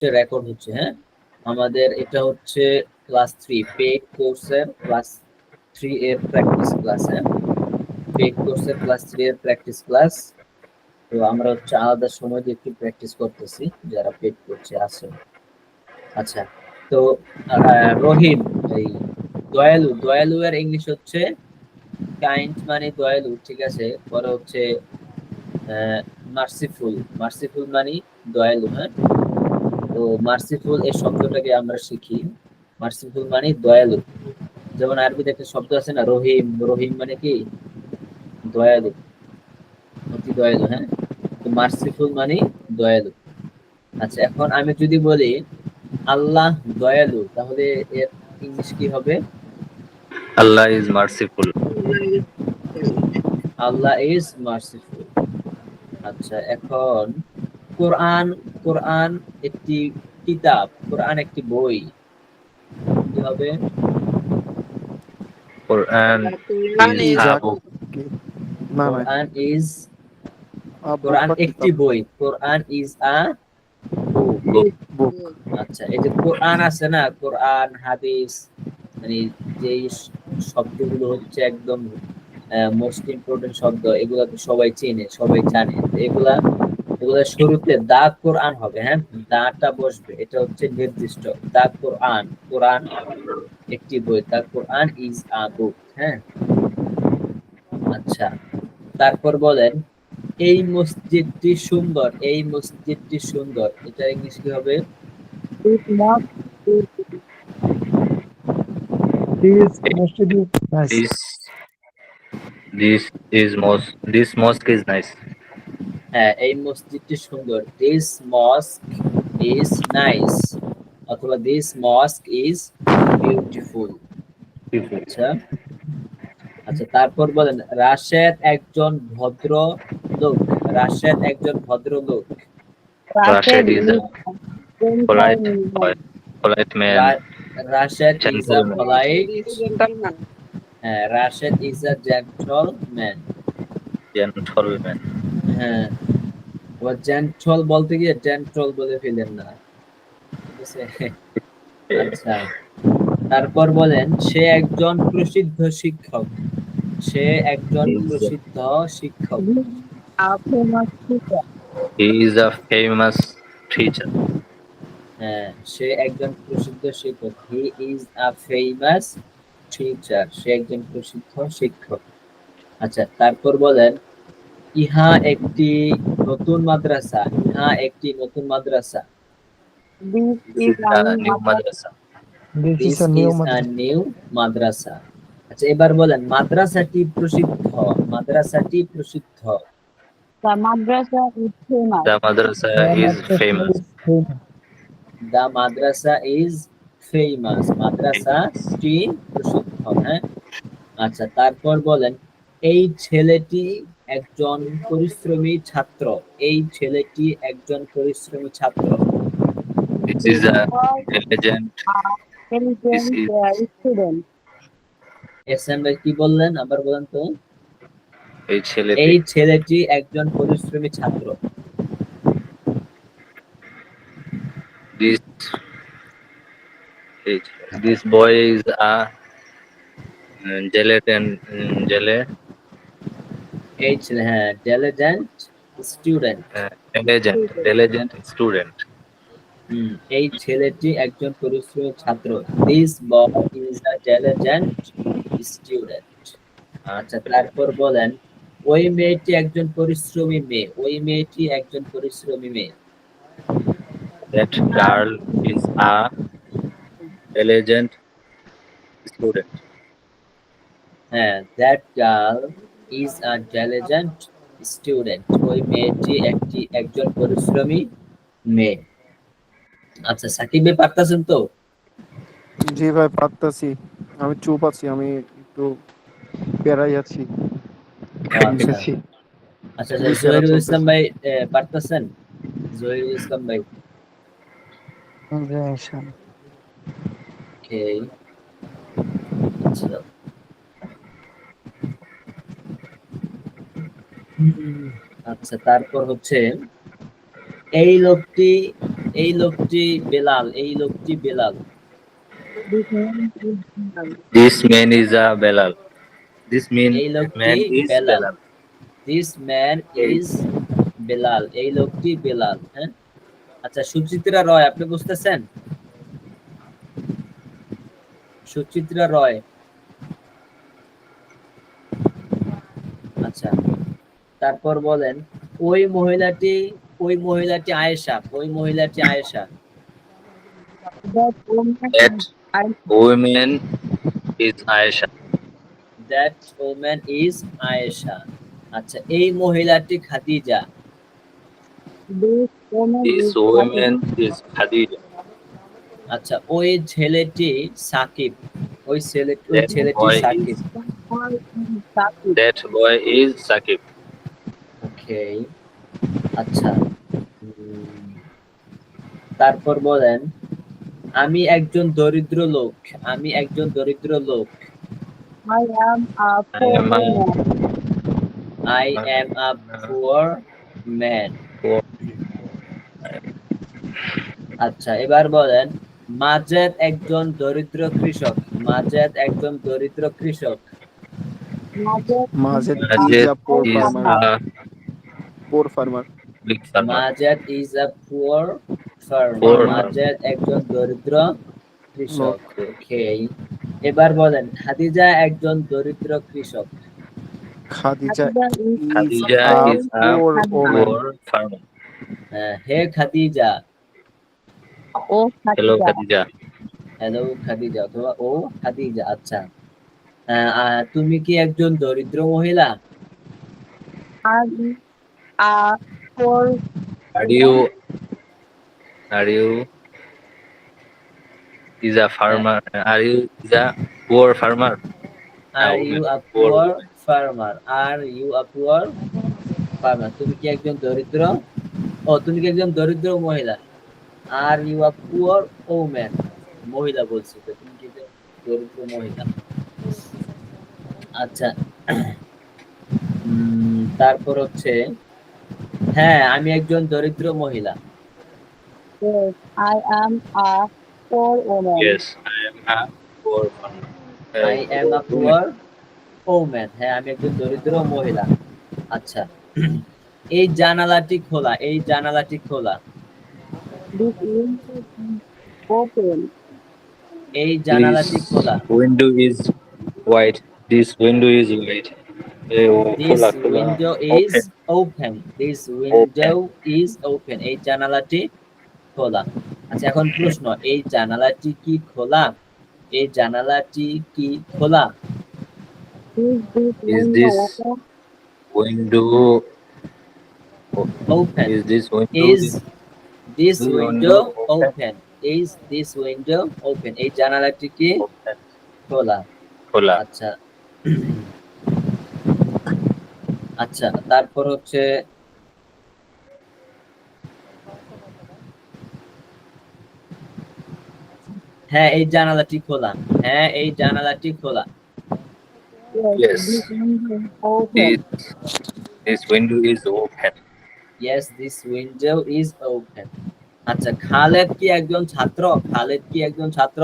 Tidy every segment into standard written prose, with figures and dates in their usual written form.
Record হচ্ছে। হ্যাঁ, আমাদের এটা হচ্ছে ক্লাস 3 পেইড কোর্সের ক্লাস 3 এর প্র্যাকটিস ক্লাস। হ্যাঁ, পেইড কোর্সের ক্লাস 3 এর প্র্যাকটিস ক্লাস। তো আমরা হচ্ছে আলাদা সময় দিয়ে একটু প্র্যাকটিস করতেছি যারা পেইড কোর্সে আছে। আচ্ছা, তো রহিম, এই দয়ালু, দয়ালু এর ইংলিশ হচ্ছে কাইন্ড, মানে দয়ালু, ঠিক আছে। পরে হচ্ছে মার্সিফুল, মার্সিফুল মানে দয়ালু। হ্যাঁ, তো মার্সিফুল এই শব্দটাকে আমরা শিখি। মার্সিফুল মানে দয়ালু। যেমন আরবিতে একটা শব্দ আছে না, রহিম, রহিম মানে কি দয়ালু, অতি দয়ালু। হ্যাঁ, তো মার্সিফুল মানে দয়ালু। আচ্ছা, এখন আমি যদি বলি আল্লাহ দয়ালু, তাহলে এর ইংলিশ কি হবে? Allah is merciful. Allah is merciful. আচ্ছা, এখন কোরআন, কোরআন একটি কিতাব, কোরআন একটি বই, কি হবে? Quran is a book. Quran is, Quran book বা একটি কিতাব। বই, Quran is a book. Book. বুক। আচ্ছা, এই যে কোরআন আছে না, কোরআন, হাদিস, মানে যে শব্দগুলো হচ্ছে একদম মোস্ট ইম্পর্টেন্ট শব্দ, এগুলা তো সবাই চেনে, সবাই জানে। তো এগুলা, এগুলা শুরুতে দা কোরআন হবে। হ্যাঁ, দাটা বসবে, এটা হচ্ছে নির্দিষ্ট। দা কোরআন, কোরআন একটি বই, দা কোরআন ইজ আ বুক। হ্যাঁ, আচ্ছা, তারপর বলেন এই মসজিদটি সুন্দর, এই মসজিদটি সুন্দর, এটা ইংলিশ কি হবে? This mosque is nice. This mosque is nice. হ্যাঁ, এই মসজিদটি সুন্দর, দিস মস্ক ইজ নাইস, অথবা দিস মস্ক ইজ বিউটিফুল। আচ্ছা, আচ্ছা, তারপর বলেন রাশেদ একজন ভদ্র লোক, রাশেদ একজন ভদ্র লোক। Rashid is a polite, polite man. Rashed is a Gentleman. Polite, হ্যাঁ, Rashed is a gentleman. Gentleman. হ্যাঁ, আবার জেন্টল বলতে গিয়ে জেন্টল বলে ফেলেন না, ঠিক আছে? আচ্ছা, তারপর বলেন সে একজন প্রসিদ্ধ শিক্ষক, সে একজন প্রসিদ্ধ শিক্ষক। He is a famous teacher. হ্যাঁ, সে একজন প্রসিদ্ধ শিক্ষক, he is a famous teacher, সে একজন প্রসিদ্ধ শিক্ষক। আচ্ছা, তারপর বলেন ইহা একটি নতুন মাদ্রাসা, ইহা একটি নতুন মাদ্রাসা। This is a new madrasa. This this is a new is a madrasa. New madrasa. আচ্ছা, এবার বলেন মাদ্রাসাটি প্রসিদ্ধ, মাদ্রাসাটি প্রসিদ্ধ। The madrasa is famous. The madrasa is famous. The madrasa is famous, মাদ্রাসাটি প্রসিদ্ধ। হ্যাঁ, আচ্ছা, তারপর বলেন এই ছেলেটি একজন পরিশ্রমী ছাত্র, এই ছেলেটি একজন পরিশ্রমী ছাত্র। This is a intelligent. This is Student. SM ভাই কি বললেন, আবার বলেন তো? এই ছেলেটি, এই ছেলেটি একজন পরিশ্রমী ছাত্র। this this boy is a এই ছেলে, হ্যাঁ, diligent স্টুডেন্ট। diligent student. এই ছেলেটি একজন পরিশ্রমী ছাত্র, this boy is a diligent student. আচ্ছা, তারপর বলেন ওই মেয়েটি একজন পরিশ্রমী মেয়ে, ওই মেয়েটি একজন পরিশ্রমী মেয়ে। That girl is a diligent student. হ্যাঁ, that girl is a diligent student, ওই মেয়েটি একজন পরিশ্রমী মেয়ে। আচ্ছা, সাকিব ভাই পারতেছেন তো? জি ভাই পারতাছি, আমি চুপ আছি, আমি একটু পেরাই আছি। আচ্ছা, আচ্ছা, জহিরুল ইসলাম ভাই পারতেছেন? জহিরুল ইসলাম ভাই, ওকে, আচ্ছা। আচ্ছা, তারপর হচ্ছে এই লোকটি এই লোকটি বেলাল, এই লোকটি Belal. This man is Bilal. This man is a Belal. This এই লোকটি man is Belal. Belal. This man এই ইজ বেলাল, এই লোকটি বেলাল। হ্যাঁ, আচ্ছা সুচিত্রা রয়, আপনি বুঝতেছেন? সুচিত্রা রয়, আচ্ছা তারপর বলেন ওই মহিলাটি, ওই মহিলাটি আয়েশা, ওই মহিলাটি Ayesha. That woman That is Aisha. woman is Aisha. That woman is Ayesha. আচ্ছা এই মহিলাটি Khadija. This woman This is woman Khadija. is Khadija. আচ্ছা ওই ছেলেটি সাকিব, ওই ছেলেটি That boy Shakib. is That boy is Saqib. that boy is Saqib. ওকে, আচ্ছা তারপর বলেন আমি একজন দরিদ্র লোক, আমি একজন দরিদ্র লোক। I am a I poor am a man. I am a poor man. poor. আচ্ছা এবার বলেন মাজেদ একজন দরিদ্র কৃষক, মাজেদ একজন দরিদ্র কৃষক। Majid Majid is Majid a poor is farmer. a Poor farmer. big farmer. Majed is a poor farmer, Poor Majed একজন দরিদ্র কৃষক। Okay. ওকে, এবার বলেন খাদিজা একজন দরিদ্র কৃষক। Khadija Khadija is is a a poor woman. poor farmer. হে Khadija, Oh Hello, Khadija. Khadija. Hello Khadija অথবা ও খাদিজা। আচ্ছা তুমি কি একজন দরিদ্র মহিলা? Are you a poor Are you is a farmer? Are you is a poor farmer? Are woman, you a poor poor woman. Farmer, are you a poor farmer, তুমি কি একজন দরিদ্র, ও তুমি কি একজন দরিদ্র মহিলা? Are you a poor woman, মহিলা বলছি তো, তুমি কি একজন দরিদ্র মহিলা। আচ্ছা তারপর হচ্ছে হ্যাঁ আমি একজন দরিদ্র মহিলা। Yes, I am a poor woman. Yes, I am a poor farmer. I am a Poor woman. Poor woman, হ্যাঁ আমি একজন দরিদ্র মহিলা। আচ্ছা এই জানালাটি খোলা, এই জানালাটি খোলা। This window is open. এই জানালাটি This খোলা। window is wide. This window is wide. This খোলা খোলা. window is open. This window is open. এই জানালাটি খোলা। আচ্ছা এখন প্রশ্ন, এই জানালাটি কি খোলা? এই জানালাটি কি খোলা? Is this Is window this open? window Open. is this window Is this the window window open? Is this window open? এই জানালাটি কি open? খোলা? খোলা. আচ্ছা আচ্ছা তারপর হচ্ছে হ্যাঁ এই জানালাটি খোলা, হ্যাঁ এই জানালাটি খোলা। Yes. This window is open. This window is open. Yes, this window is open. আচ্ছা খালেদ কি একজন ছাত্র? খালেদ কি একজন ছাত্র?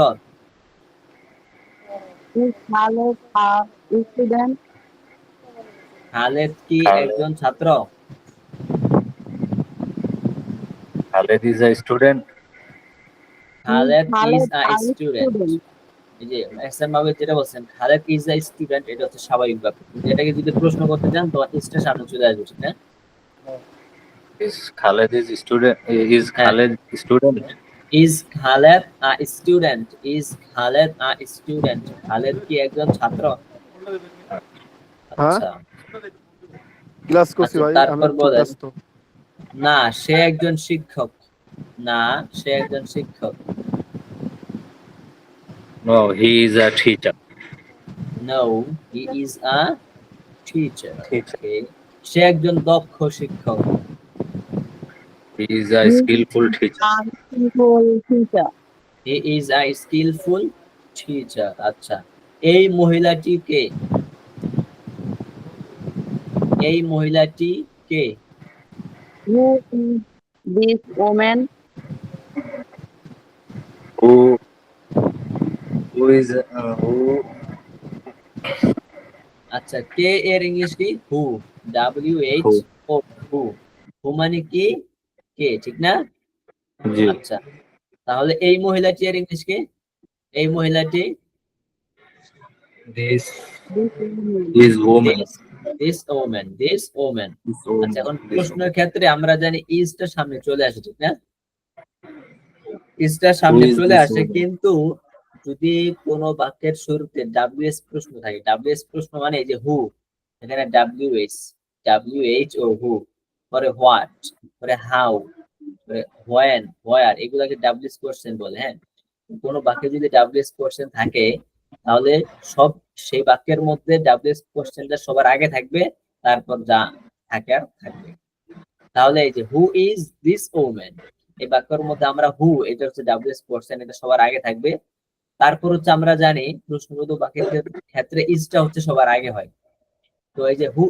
Is Khaled a student? Khaled কি খালেদ। একজন ছাত্র? Khaled is a student. Khaled Khaled is a a student. এই যে এহসান মাহমুদ যেটা বলছেন খালেদ is a student, এটা হচ্ছে স্বাভাবিক বাক্য। কিন্তু এটাকে যদি প্রশ্ন করতে চান তো ইসটা সামনে চলে আসবে, ঠিক না? Is Khaled is student? Is Khaled student? Is Khaled a student? Is Khaled a student? Khaled কি একজন ছাত্র? আচ্ছা ক্লাস করছি আচ্ছা, ভাই, তারপর আমি একটু বলেন। ব্যস্ত। না সে একজন শিক্ষক, না সে একজন শিক্ষক। No, he is a teacher. No, he is a teacher. Teacher. Okay. সে একজন দক্ষ শিক্ষক। He is a skillful teacher. A skillful teacher. He is a skillful teacher. আচ্ছা এই মহিলাটি কে? এই মহিলাটি কে? Who is this woman? Who is who? আচ্ছা, কে এর ইংলিশ কি? হু, WH Who? ও, হু। হু মানে কি? কে, ঠিক না? জি। আচ্ছা, তাহলে এই মহিলাটি এর ইংলিশ কি? এই মহিলাটি This This woman. is woman. This woman, this woman. This আচ্ছা, এখন woman. This প্রশ্নের woman. ক্ষেত্রে আমরা জানি ইজটা সামনে চলে আসে, ঠিক না? ইজটা Who সামনে is চলে this আসে, woman? কিন্তু যদি কোনো বাক্যের শুরুতে ডাব্লিউএস প্রশ্ন থাকে, ডাব্লিউএস প্রশ্ন মানে এই যে হু, এখানে ডাব্লিউএইচ ও হু, পরে হোয়াট, পরে হাউ, পরে হোয়েন, হোয়ার, এগুলাকে ডাব্লিউএস কোশ্চেন বলে। হ্যাঁ, কোনো বাক্যে যদি ডাব্লিউএস কোশ্চেন থাকে তাহলে সব সেই বাক্যের মধ্যে ডাব্লিউএস কোশ্চেনটা সবার আগে থাকবে, তারপর যা থাকে আর থাকবে। তাহলে এই যে হু ইজ দিস ওম্যান, এই বাক্যের মধ্যে আমরা হু, এটা হচ্ছে ডাব্লিউএস কোশ্চেন, এটা সবার আগে থাকবে। তারপর হচ্ছে আমরা জানি প্রশ্নবোধক বাক্যের ক্ষেত্রে ইজটা হচ্ছে সবার আগে হয়। তো এই যে হু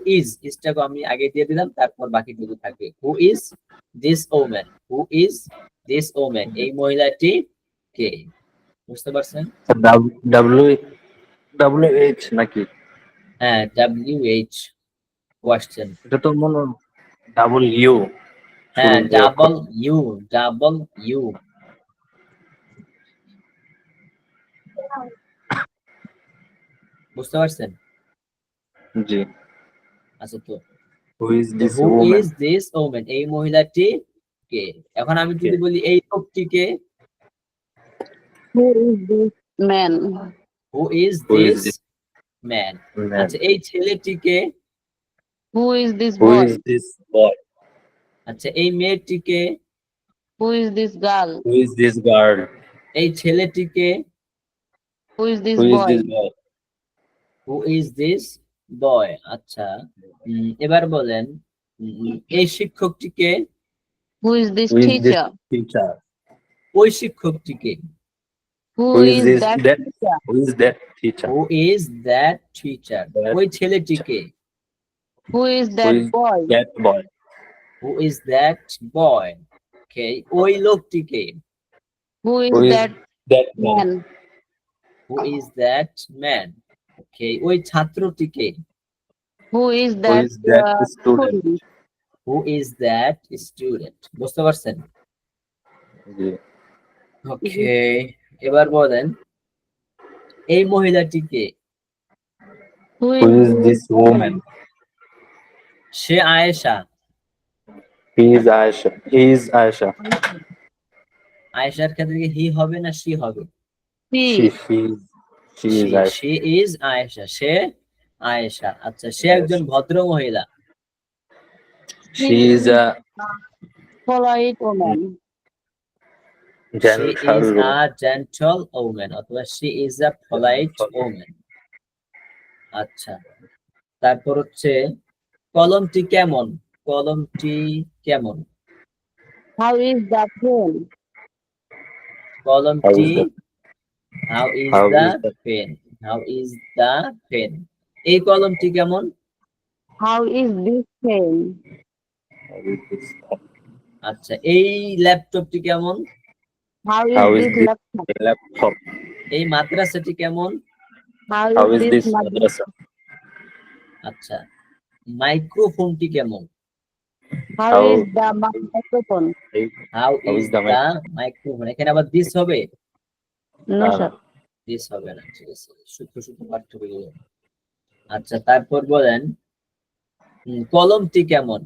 ইজটাকে আমি আগে দিয়ে দিলাম, তারপর বাকিটুকু থাকবে। Who is this woman, who is this woman, এই মহিলাটি কে? বুঝতে পারছেন? WH নাকি? হ্যাঁ, WH কোশ্চেন। এটা তো মনে W হ্যাঁ, শুরুর যে অক্ষর। Double you. বুঝতে পারছেন? জি। আচ্ছা, তো Who is this who woman? Is this woman, এই মহিলাটি কে? এখন আমি কে? যদি বলি এই লোকটিকে, Who is this man? Who is Who is this this man. man? আচ্ছা, এই ছেলেটিকে, Who is this Who boy? is this boy? আচ্ছা এই মেয়েটিকে, Who is this girl? Who is this girl? এই ছেলেটিকে, Who is this Who is boy? this boy? Who is this বয়। আচ্ছা, এবার বলেন এই শিক্ষকটিকে, Who is this Who is this teacher? teacher? ওই শিক্ষকটিকে, Who Who is is this that that? teacher? Who is that teacher? Who is that teacher, That ওই ছেলেটিকে, Who is Who that is boy? that boy? Who is that boy. Okay, ওই লোকটিকে, Who is Who is that that man? man? Who is that man. Okay, ওই ছাত্রটিকে, Who is Who that is that student? student? Who is that student. বুঝতে পারছেন? জি। ওকে, এবার বলেন এই মহিলাটিকে, Who Who is is this woman? Say Ayesha. He is Aisha. He is Aisha. আয়েশার ক্ষেত্রে কি হি হবে না সি হবে? She She? she is Aisha. She is Aisha, সে আয়েশা। আচ্ছা, সে একজন ভদ্র মহিলা। She is a Polite woman. She gentle is woman. a gentle woman অথবা she is a polite woman। আচ্ছা, তারপর হচ্ছে কলমটি কেমন? কলমটি কেমন? How is the pen? কলমটি, How how is How the is the pen? How is the pen? এই কলমটি কেমন? How is this pen? how is this আচ্ছা, এই ল্যাপটপটি কেমন? How How is is this this laptop? laptop? এই মাদ্রাসাটি কেমন? How How is is this this madrasa? madrasa? আচ্ছা, মাইক্রোফোনটি কেমন? How How is the microphone? How How is is the the microphone. এখানে আবার দিস হবে? No, sir. দিস হবে না, ঠিক আছে, সূত্র সূত্র পার্থক্য গুলো। আচ্ছা, তারপর বলেন কলমটি কেমন?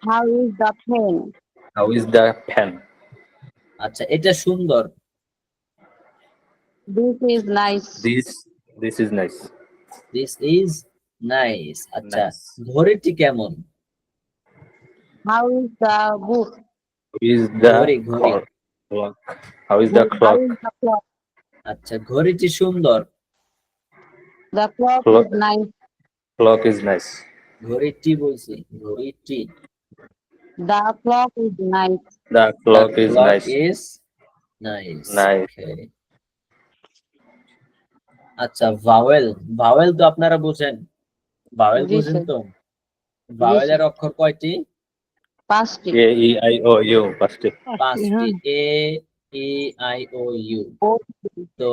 How is the pen? How is the pen? আচ্ছা, এটা সুন্দর। This is nice. This is nice. This is nice. আচ্ছা, Nice. ঘড়িটি কেমন? How is the book? How is the ঘড়ি, ঘড়ি। clock? How is the How clock? is the clock? আচ্ছা, ঘড়িটি সুন্দর। The clock Clock. is nice. Clock is nice. ঘড়িটি বলছি, ঘড়িটি। The clock is nice. The clock is clock nice. is nice. Nice. Okay. আচ্ছা, vowel, vowel তো আপনারা বুঝেন, ভাওয়েল জি, বুঝেন স্যার। তো? ভাওয়েলের অক্ষর কয়টি? Pasti. A E I O U. Pasti. পাঁচটি। এ EIOU। O, তো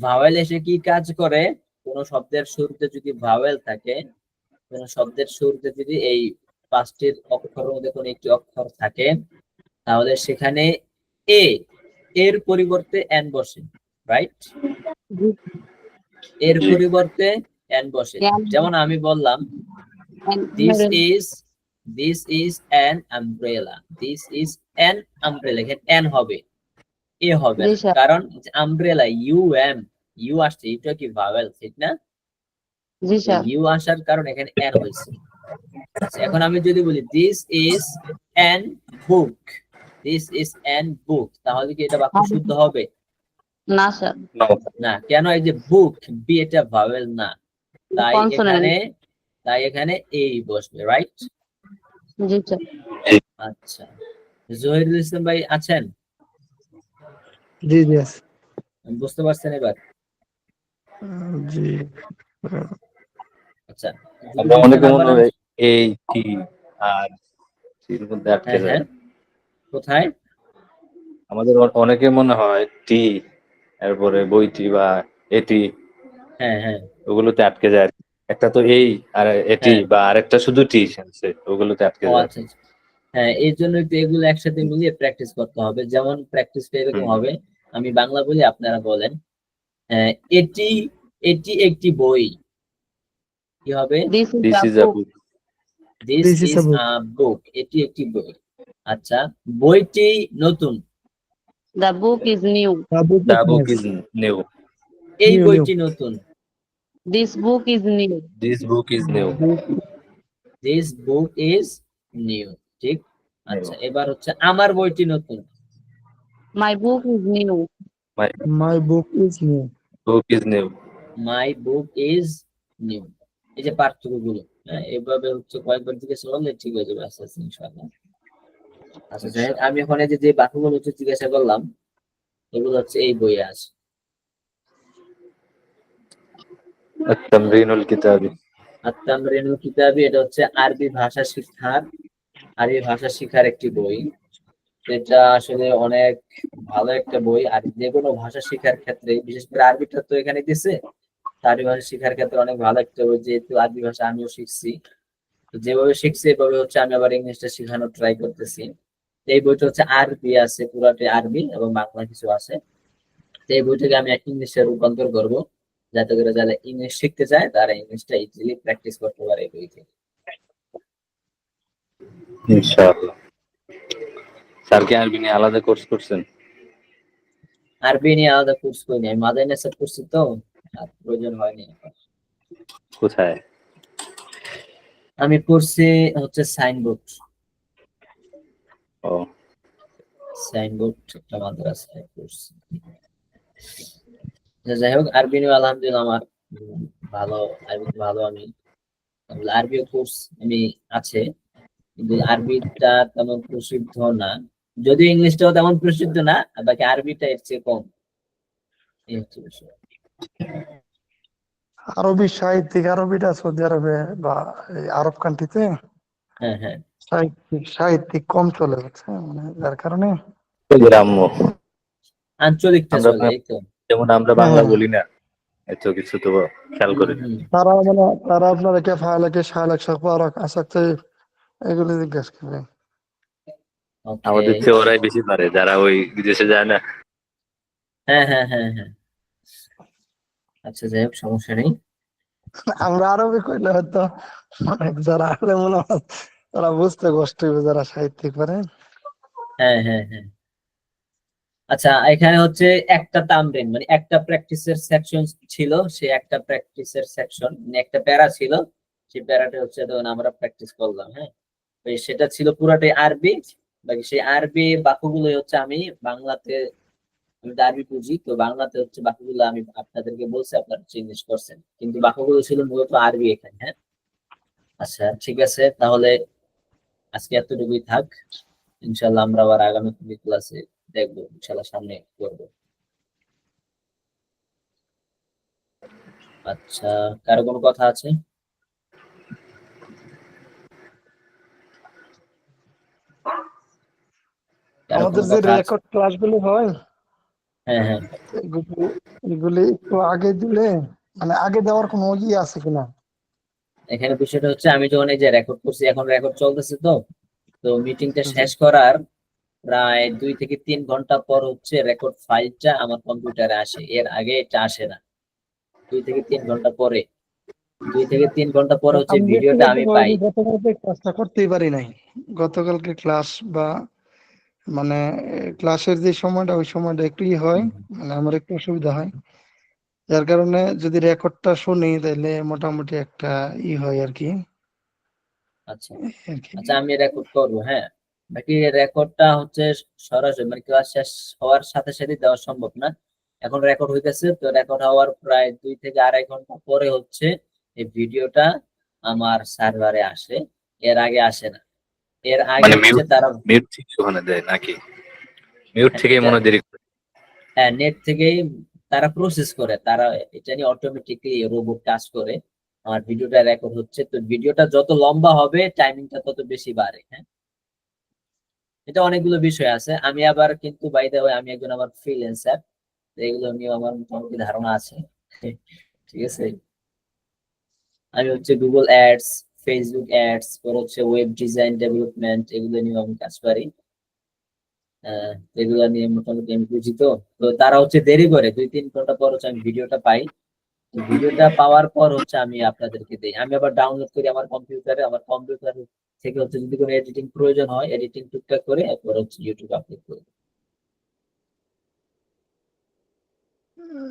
ভাওয়েল এসে কি কাজ করে? কোন শব্দের শুরুতে যদি ভাওয়েল থাকে, কোন শব্দের শুরুতে যদি এই পাঁচটির অক্ষরের মধ্যে কোনো একটি অক্ষর থাকে, তাহলে সেখানে এ এর পরিবর্তে এন বসে, রাইট? G, এর জি। পরিবর্তে এন বসে। and, যেমন আমি বললাম and this umbrella. Is an umbrella, this is an umbrella, এখানে এন হবে, এ হবে জি না, স্যার, কারণ আমব্রেলা ইউ আসছে, এটা কি ভাওয়েল, ঠিক না? জি স্যার, ইউ আসার কারণ এখানে এন হয়েছে। আচ্ছা, এখন আমি যদি বলি this is an book, this is an book, তাহলে কি এটা বাক্য শুদ্ধ হবে? না স্যার, No. না, কেন? এই যে বুক, বি এটা ভাওয়েল না, তাই কনসোনেন্ট। এখানে এই বসবে, রাইট? জি স্যার, আচ্ছা, জহিরুল ইসলাম ভাই আছেন? জি জি বুঝতে পারছেন এবার? জি আচ্ছা, যদি আমরা বুঝতে অনেকে না মনে পারেন, হয় এই টি আর সির মধ্যে আটকে হ্যাঁ যায়। হ্যাঁ, কোথায়? আমাদের অনেকে মনে হয় টি, এরপরে বইটি বা এটি, হ্যাঁ হ্যাঁ ওগুলোতে আটকে যায়। একটা তো এই আর এটি, হ্যাঁ, বা আরেকটা শুধু টি শুনছে, ওগুলোতে আটকে ও যায়। আচ্ছা আচ্ছা। হ্যাঁ, এই জন্য একটু এগুলো একসাথে মিলিয়ে প্র্যাকটিস করতে হবে। যেমন প্র্যাকটিসটা এরকম হুম। হবে, আমি বাংলা বলি, আপনারা বলেন। এটি এটি একটি বই, কি হবে? This is this a is a book, book. This This is is a book. A book, এটি একটি বই। আচ্ছা, বইটি নতুন, the book is new, The book the is book nice. Is new. এই New, new. বইটি নতুন, this book is new, this book is new. This book is new, ঠিক? আচ্ছা, এবার হচ্ছে আমার বইটি নতুন, my book is new, my My book is new. Book is new. My book is new. এই যে পার্থক্যগুলো, হ্যাঁ, এভাবে হচ্ছে কয়েকবার জিজ্ঞাসা করলে ঠিক হয়ে যাবে আস্তে আস্তে, ইনশাআল্লাহ। আচ্ছা, যাই হোক, আমি ওখানে যে বাক্যগুলো হচ্ছে জিজ্ঞাসা করলাম, এগুলো হচ্ছে এই বইয়ে আছে। التمرين الكتابي। আত-তামরিনুল কিতাবি, এটা হচ্ছে আরবি ভাষা শিখার একটি বই। এটা আসলে অনেক ভালো একটা বই, আর যে কোনো ভাষা শেখার ক্ষেত্রে, বিশেষ করে আরবিটা তো এখানে দিছে, আরবি ভাষা শেখার ক্ষেত্রে অনেক ভালো একটা বই। যেহেতু আরবি ভাষা আমিও শিখছি, তো যেভাবে শিখছি এভাবে হচ্ছে আমি আবার ইংলিশটা শেখানোর ট্রাই করতেছি। তো এই বইটা হচ্ছে আরবি আছে, পুরাটাই আরবি, এবং বাংলা কিছু আছে। তো এই বইটাকে আমি ইংলিশে রূপান্তর করব, যাতে করে যারা ইংলিশ শিখতে চায় তারা ইংলিশটা ইজিলি প্র্যাকটিস করতে পারে এই বই থেকে। ইনশাআল্লাহ। স্যার কি আরবি নিয়ে আলাদা কোর্স করছেন? আরবি নিয়ে আলাদা কোর্স করিনি, আমি মাদারিনেসা করছি, তো আর প্রয়োজন হয়নি এখন। কোথায়? আমি করছি হচ্ছে সাইনবোর্ড, ও, একটা মাদ্রাসায় করছি। যাই হোক, আরবি নিয়ে আলহামদুলিল্লাহ আমার ভালো, আরবিতে ভালো আমি। আরবিও কোর্স আমি আছে, কিন্তু আরবিটা তেমন প্রসিদ্ধ না, যদিও ইংলিশটাও তেমন প্রসিদ্ধ না, আর বাকি আরবিটা এর চেয়ে কম, এই হচ্ছে বিষয়। আরবি সাহিত্যিক, আরবিটা সৌদি আরবে বা এই আরব কান্ট্রিতে হ্যাঁ হ্যাঁ সাহিত্যিক কম চলে যাচ্ছে, মানে যার কারণে গ্রাম্য। আঞ্চলিকটা আমরা চলে, এই তো। যেমন আমরা বাংলা হ্যাঁ, বলি না, এত কিছু তো খেয়াল করি না। হুম, তারা আপনারা কে ফায়ালাকে শাহালাক শাকবারাক আসাকতে এগুলি জিজ্ঞেস করে। ওকে। আমাদের চেয়ে ওরাই বেশি পারে, যারা ওই বিদেশে যায় না। হ্যাঁ হ্যাঁ হ্যাঁ হ্যাঁ, আচ্ছা, যাই হোক, সমস্যা নেই। আমরা আরবি কইলে হয়তো অনেক যারা আলে মনে হয় তারা বুঝতে কষ্ট হবে, যারা সাহিত্যিক পারে। হ্যাঁ হ্যাঁ হ্যাঁ, আচ্ছা, এখানে হচ্ছে একটা তামরিন, মানে একটা প্র্যাকটিসের সেকশন ছিল, সে একটা প্র্যাকটিসের সেকশন, মানে একটা প্যারা ছিল, সেই প্যারাটা হচ্ছে তখন আমরা প্র্যাকটিস করলাম, হ্যাঁ। তো সেটা ছিল পুরাটাই আরবি, বাকি সেই আরবি বাক্যগুলো হচ্ছে আমি বাংলাতে, আমি তো আরবি বুঝি, তো বাংলাতে হচ্ছে বাক্যগুলো আমি আপনাদেরকে বলছি, আপনারা হচ্ছে ইংলিশ করছেন, কিন্তু বাক্যগুলো ছিল মূলত আরবি এখানে, হ্যাঁ। আচ্ছা, ঠিক আছে, তাহলে আজকে এতটুকুই থাক। ইনশাল্লাহ আমরা আবার আগামী ক্লাসে দেখবো, ইনশাল্লাহ সামনে করবো। আচ্ছা, কারো কোনো কথা আছে? কারো আমাদের কোনো যে কথা আছে? রেকর্ড ক্লাসগুলো হয় হ্যাঁ হ্যাঁ, এগুলি এগুলি একটু আগে দিলে মানে আগে দেওয়ার কোনো ইয়ে আছে কিনা? এখানে বিষয়টা হচ্ছে আমি যখন এই যে রেকর্ড করছি, এখন রেকর্ড চলতেছে, তো তো মিটিংটা জি। শেষ করার প্রায় 2 থেকে 3 ঘন্টা পর হচ্ছে রেকর্ড ফাইলটা আমার কম্পিউটারে আসে, এর আগে এটা আসে না। 2 থেকে 3 ঘন্টা পরে, 2 থেকে 3 ঘন্টা পরে হচ্ছে আমি ভিডিওটা আমি ব্যক্তিগতভাবে পাই। আমি গতকালকে ক্লাসটা করতেই পারি নাই। গতকালকে ক্লাস বা মানে ক্লাসের যে সময়টা ওই সময়টা একটু ই হয়, মানে আমার একটু অসুবিধা হয়। যার কারণে যদি রেকর্ডটা শুনি তাহলে মোটামুটি একটা ই হয় আর কি। আচ্ছা আর কি। আচ্ছা, আমি রেকর্ড করবো, হ্যাঁ। বাকি রেকর্ডটা হচ্ছে সরাসরি মানে ক্লাস শেষ হওয়ার সাথে সাথে দেওয়া সম্ভব না। এখন রেকর্ড হইতেছে, তো রেকর্ড হওয়ার প্রায় 2 থেকে 2.5 ঘন্টা পরে হচ্ছে এই ভিডিওটা আমার সার্ভারে আসে, এর আগে আসে না। এর আগে মানে হচ্ছে তারা, মিউট থেকে ওখানে দেয় নাকি? মিউট থেকে এটা মনে হয় দেরি করে। হ্যাঁ নেট থেকেই তারা প্রসেস করে, তারা এটা নিয়ে অটোমেটিকলি রোবট কাজ করে। আমার ভিডিওটা রেকর্ড হচ্ছে, তো ভিডিওটা যত লম্বা হবে টাইমিংটা তত বেশি বাড়ে, হ্যাঁ। এটা অনেকগুলো বিষয় আছে। আমি আবার কিন্তু বাই দ্য ওয়ে আমি একজন আবার ফ্রিল্যান্সার, এগুলো নিয়ে আমার মোটামুটি ধারণা আছে। ঠিক আছে, আমি হচ্ছে গুগল অ্যাডস, ফেসবুক অ্যাডস, পর হচ্ছে ওয়েব ডিজাইন ডেভেলপমেন্ট, এগুলো নিয়ে আমি কাজ পারি। এগুলো নিয়ে মোটামুটি আমি বুঝি। তো তো তারা হচ্ছে দেরি করে, 2-3 ঘন্টা পর হচ্ছে আমি ভিডিওটা পাই। তো ভিডিওটা পাওয়ার পর হচ্ছে আমি আপনাদেরকে দিই, আমি আবার ডাউনলোড করি আমার কম্পিউটারে, আমার কম্পিউটার থেকে হচ্ছে যদি কোনো এডিটিং প্রয়োজন হয় এডিটিং টুকটাক করে এরপর হচ্ছে ইউটিউবে আপলোড করি।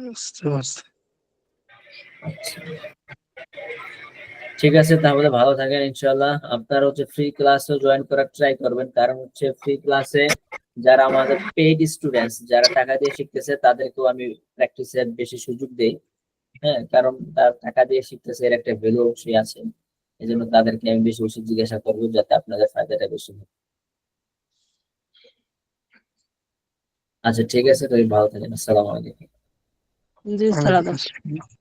বুঝতে পারছি। আচ্ছা, ঠিক আছে, তাহলে ভালো থাকেন ইনশাল্লাহ। আপনারা হচ্ছে ফ্রি ক্লাসে জয়েন করার ট্রাই করবেন, কারণ হচ্ছে ফ্রি ক্লাসে যারা আমাদের পেইড স্টুডেন্টস, যারা টাকা দিয়ে শিখতেছে তাদেরকেও আমি প্র্যাকটিসের বেশি সুযোগ দেই। হ্যাঁ, কারণ তার টাকা দিয়ে শিখতেছে, এর একটা ভ্যালু অবশ্যই আছে। এই জন্য তাদেরকে আমি বেশি বেশি জিজ্ঞাসা করবো যাতে আপনাদের ফায়দাটা বেশি হয়। আচ্ছা ঠিক আছে, তাহলে ভালো থাকেন, আসসালামু আলাইকুম। জি, ওয়ালাইকুম সালাম। আসসালাম।